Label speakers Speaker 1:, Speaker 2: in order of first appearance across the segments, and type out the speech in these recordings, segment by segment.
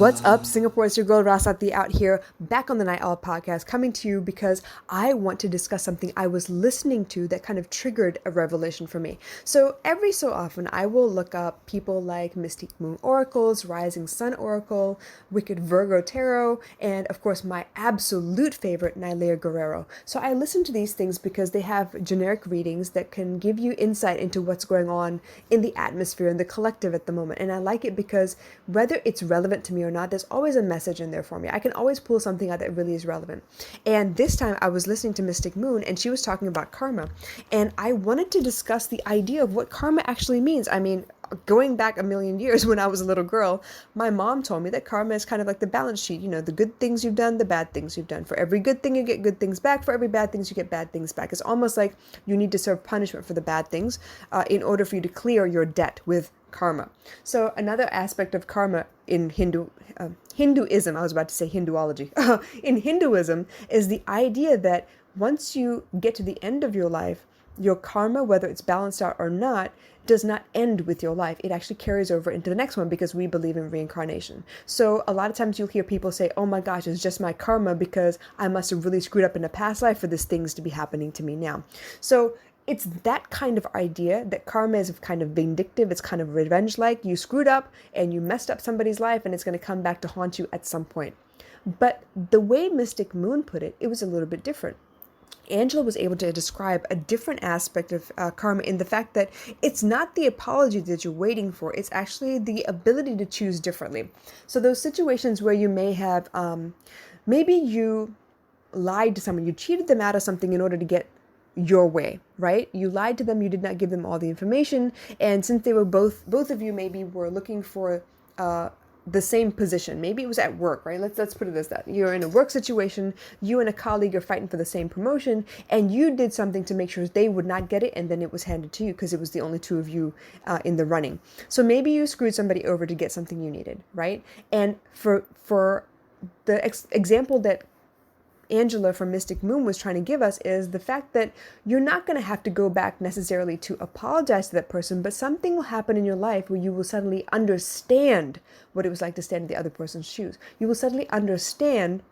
Speaker 1: What's up, Singapore? It's your girl Rasati out here, back on the Night Owl podcast, coming to you because I want to discuss something I was listening to that kind of triggered a revelation for me. So every so often, I will look up people like Mystic Moon Oracles, Rising Sun Oracle, Wicked Virgo Tarot, and of course my absolute favorite, Nylea Guerrero. So I listen to these things because they have generic readings that can give you insight into what's going on in the atmosphere and the collective at the moment. And I like it because whether it's relevant to me or not, there's always a message in there for me. I can always pull something out that really is relevant. And this time I was listening to Mystic Moon and she was talking about karma. And I wanted to discuss the idea of what karma actually means. I mean, going back a million years when I was a little girl, my mom told me that karma is kind of like the balance sheet. You know, the good things you've done, the bad things you've done. For every good thing, you get good things back. For every bad things, you get bad things back. It's almost like you need to serve punishment for the bad things in order for you to clear your debt with karma. So another aspect of karma in Hinduism, I was about to say Hinduology, in Hinduism is the idea that once you get to the end of your life, your karma, whether it's balanced out or not, does not end with your life. It actually carries over into the next one because we believe in reincarnation. So a lot of times you'll hear people say, oh my gosh, it's just my karma because I must have really screwed up in a past life for these things to be happening to me now. So it's that kind of idea that karma is kind of vindictive. It's kind of revenge-like. You screwed up and you messed up somebody's life and it's going to come back to haunt you at some point. But the way Mystic Moon put it, it was a little bit different. Angela was able to describe a different aspect of karma in the fact that it's not the apology that you're waiting for. It's actually the ability to choose differently. So those situations where you may have, maybe you lied to someone, you cheated them out of something in order to get your way, right? You lied to them, you did not give them all the information, and since they were both of you maybe were looking for the same position, maybe it was at work, right? Let's put it as that. You're in a work situation, you and a colleague are fighting for the same promotion, and you did something to make sure they would not get it, and then it was handed to you because it was the only two of you in the running. So maybe you screwed somebody over to get something you needed, right? And for the example that Angela from Mystic Moon was trying to give us is the fact that you're not going to have to go back necessarily to apologize to that person, but something will happen in your life where you will suddenly understand what it was like to stand in the other person's shoes. You will suddenly understand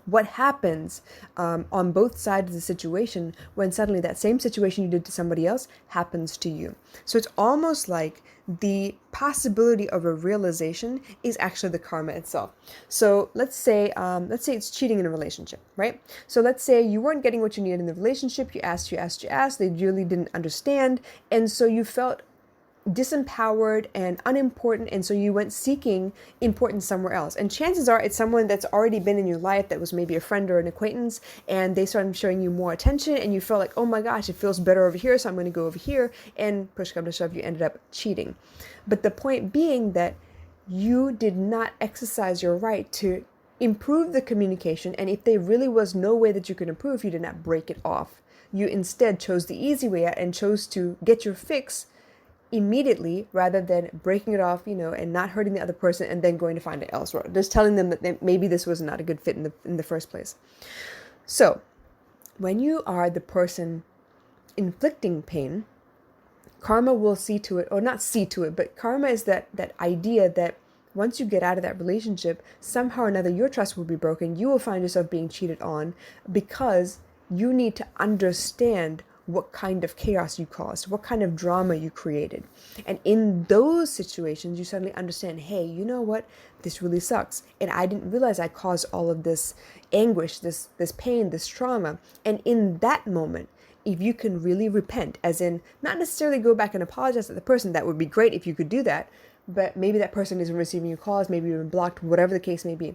Speaker 1: what happens on both sides of the situation when suddenly that same situation you did to somebody else happens to you. So it's almost like the possibility of a realization is actually the karma itself. So let's say it's cheating in a relationship, right? So let's say you weren't getting what you needed in the relationship. You asked, they really didn't understand. And so you felt disempowered and unimportant, and so you went seeking importance somewhere else. And chances are it's someone that's already been in your life that was maybe a friend or an acquaintance, and they started showing you more attention and you felt like, oh my gosh, it feels better over here, so I'm going to go over here, and push come to shove, you ended up cheating. But the point being that you did not exercise your right to improve the communication, and if there really was no way that you could improve, you did not break it off. You instead chose the easy way out and chose to get your fix immediately rather than breaking it off, and not hurting the other person and then going to find it elsewhere. Just telling them that maybe this was not a good fit in the first place. So when you are the person inflicting pain, karma will see to it, or not see to it, but karma is that idea that once you get out of that relationship, somehow or another your trust will be broken. You will find yourself being cheated on because you need to understand what kind of chaos you caused, what kind of drama you created. And in those situations, you suddenly understand, hey, you know what? This really sucks. And I didn't realize I caused all of this anguish, this pain, this trauma. And in that moment, if you can really repent, as in not necessarily go back and apologize to the person, that would be great if you could do that, but maybe that person isn't receiving your calls, maybe you've been blocked, whatever the case may be.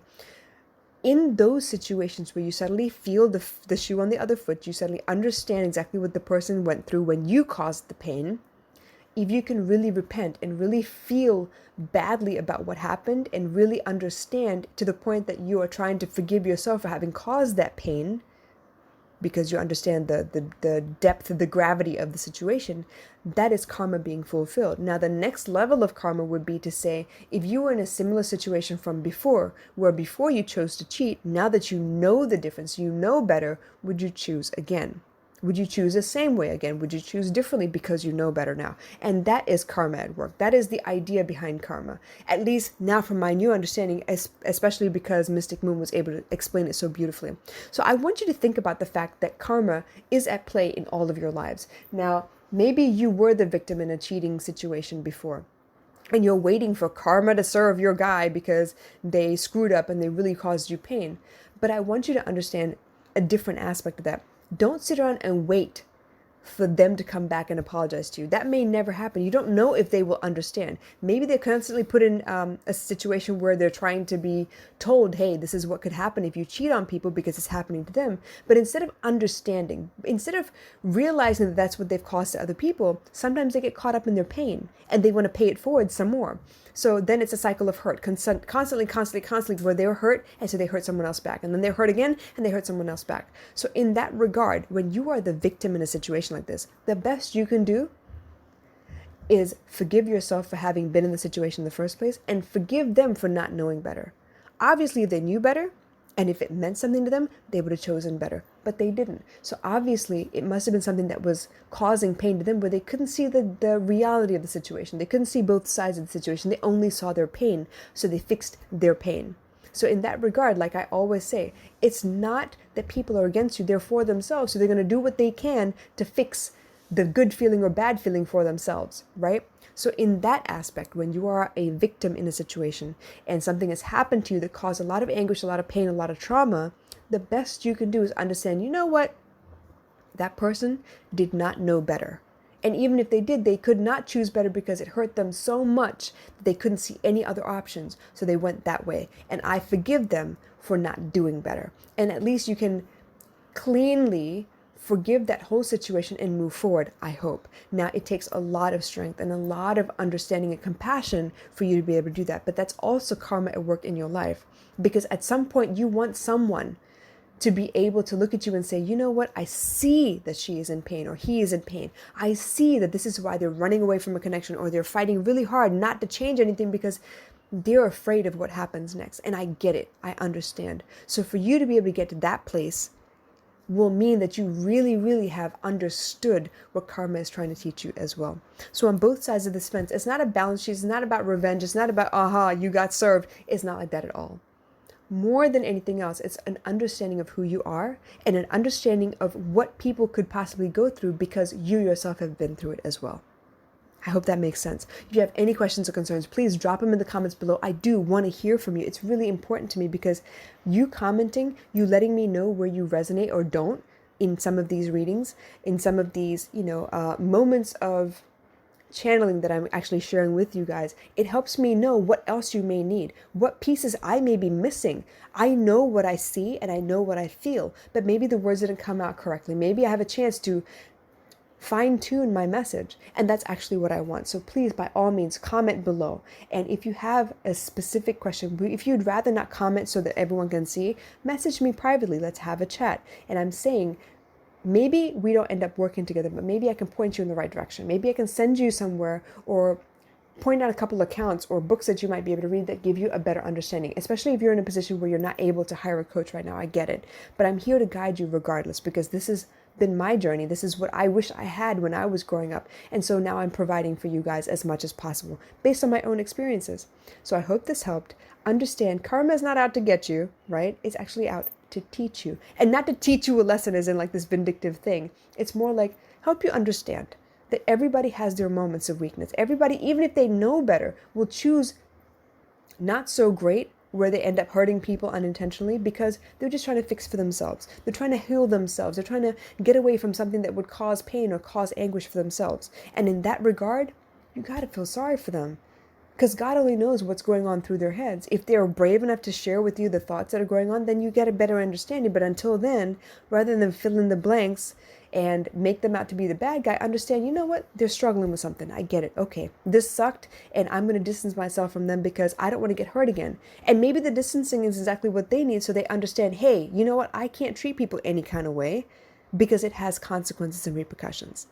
Speaker 1: In those situations where you suddenly feel the shoe on the other foot, you suddenly understand exactly what the person went through when you caused the pain. If you can really repent and really feel badly about what happened and really understand to the point that you are trying to forgive yourself for having caused that pain, because you understand the depth of the gravity of the situation, that is karma being fulfilled. Now, the next level of karma would be to say, if you were in a similar situation from before, where before you chose to cheat, now that you know the difference, you know better, would you choose again? Would you choose the same way again? Would you choose differently because you know better now? And that is karma at work. That is the idea behind karma. At least now from my new understanding, especially because Mystic Moon was able to explain it so beautifully. So I want you to think about the fact that karma is at play in all of your lives. Now, maybe you were the victim in a cheating situation before, and you're waiting for karma to serve your guy because they screwed up and they really caused you pain. But I want you to understand a different aspect of that. Don't sit around and wait for them to come back and apologize to you. That may never happen. You don't know if they will understand. Maybe they're constantly put in a situation where they're trying to be told, hey, this is what could happen if you cheat on people because it's happening to them. But instead of understanding, instead of realizing that that's what they've caused to other people, sometimes they get caught up in their pain and they want to pay it forward some more. So then it's a cycle of hurt, constantly, where they were hurt, and so they hurt someone else back. And then they're hurt again, and they hurt someone else back. So in that regard, when you are the victim in a situation like this, the best you can do is forgive yourself for having been in the situation in the first place, and forgive them for not knowing better. Obviously, if they knew better, and if it meant something to them, they would have chosen better. But they didn't. So obviously, it must have been something that was causing pain to them where they couldn't see the reality of the situation. They couldn't see both sides of the situation. They only saw their pain. So they fixed their pain. So in that regard, like I always say, it's not that people are against you. They're for themselves. So they're going to do what they can to fix the good feeling or bad feeling for themselves, right? So in that aspect, when you are a victim in a situation and something has happened to you that caused a lot of anguish, a lot of pain, a lot of trauma, the best you can do is understand, you know what? That person did not know better. And even if they did, they could not choose better because it hurt them so much that they couldn't see any other options. So they went that way. And I forgive them for not doing better. And at least you can cleanly forgive that whole situation and move forward, I hope. Now, it takes a lot of strength and a lot of understanding and compassion for you to be able to do that. But that's also karma at work in your life. Because at some point, you want someone to be able to look at you and say, you know what, I see that she is in pain or he is in pain. I see that this is why they're running away from a connection or they're fighting really hard not to change anything because they're afraid of what happens next. And I get it. I understand. So for you to be able to get to that place will mean that you really, really have understood what karma is trying to teach you as well. So on both sides of this fence, it's not a balance sheet. It's not about revenge. It's not about, aha, you got served. It's not like that at all. More than anything else, it's an understanding of who you are and an understanding of what people could possibly go through because you yourself have been through it as well. I hope that makes sense. If you have any questions or concerns, please drop them in the comments below. I do want to hear from you. It's really important to me because you commenting, you letting me know where you resonate or don't in some of these readings, in some of these, moments of channeling that I'm actually sharing with you guys, it helps me know what else you may need, what pieces I may be missing. I know what I see and I know what I feel, but maybe the words didn't come out correctly. Maybe I have a chance to fine-tune my message, and that's actually what I want. So please, by all means, comment below. And if you have a specific question, if you'd rather not comment so that everyone can see, message me privately. Let's have a chat. And I'm saying, maybe we don't end up working together, but maybe I can point you in the right direction. Maybe I can send you somewhere or point out a couple of accounts or books that you might be able to read that give you a better understanding, especially if you're in a position where you're not able to hire a coach right now. I get it. But I'm here to guide you regardless because this has been my journey. This is what I wish I had when I was growing up. And so now I'm providing for you guys as much as possible based on my own experiences. So I hope this helped. Understand, karma is not out to get you, right? It's actually out to teach you. And not to teach you a lesson as in like this vindictive thing. It's more like help you understand that everybody has their moments of weakness. Everybody, even if they know better, will choose not so great where they end up hurting people unintentionally because they're just trying to fix for themselves. They're trying to heal themselves. They're trying to get away from something that would cause pain or cause anguish for themselves. And in that regard, you got to feel sorry for them because God only knows what's going on through their heads. If they're brave enough to share with you the thoughts that are going on, then you get a better understanding. But until then, rather than fill in the blanks and make them out to be the bad guy, understand, you know what? They're struggling with something. I get it. Okay, this sucked, and I'm going to distance myself from them because I don't want to get hurt again. And maybe the distancing is exactly what they need so they understand, hey, you know what? I can't treat people any kind of way because it has consequences and repercussions.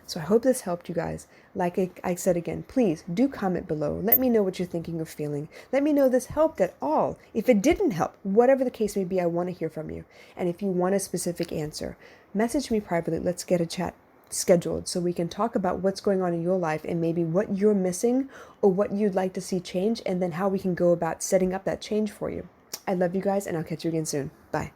Speaker 1: So I hope this helped you guys. Like I said again, please do comment below. Let me know what you're thinking or feeling. Let me know if this helped at all. If it didn't help, whatever the case may be, I want to hear from you. And if you want a specific answer, message me privately. Let's get a chat scheduled so we can talk about what's going on in your life and maybe what you're missing or what you'd like to see change, and then how we can go about setting up that change for you. I love you guys, and I'll catch you again soon. Bye.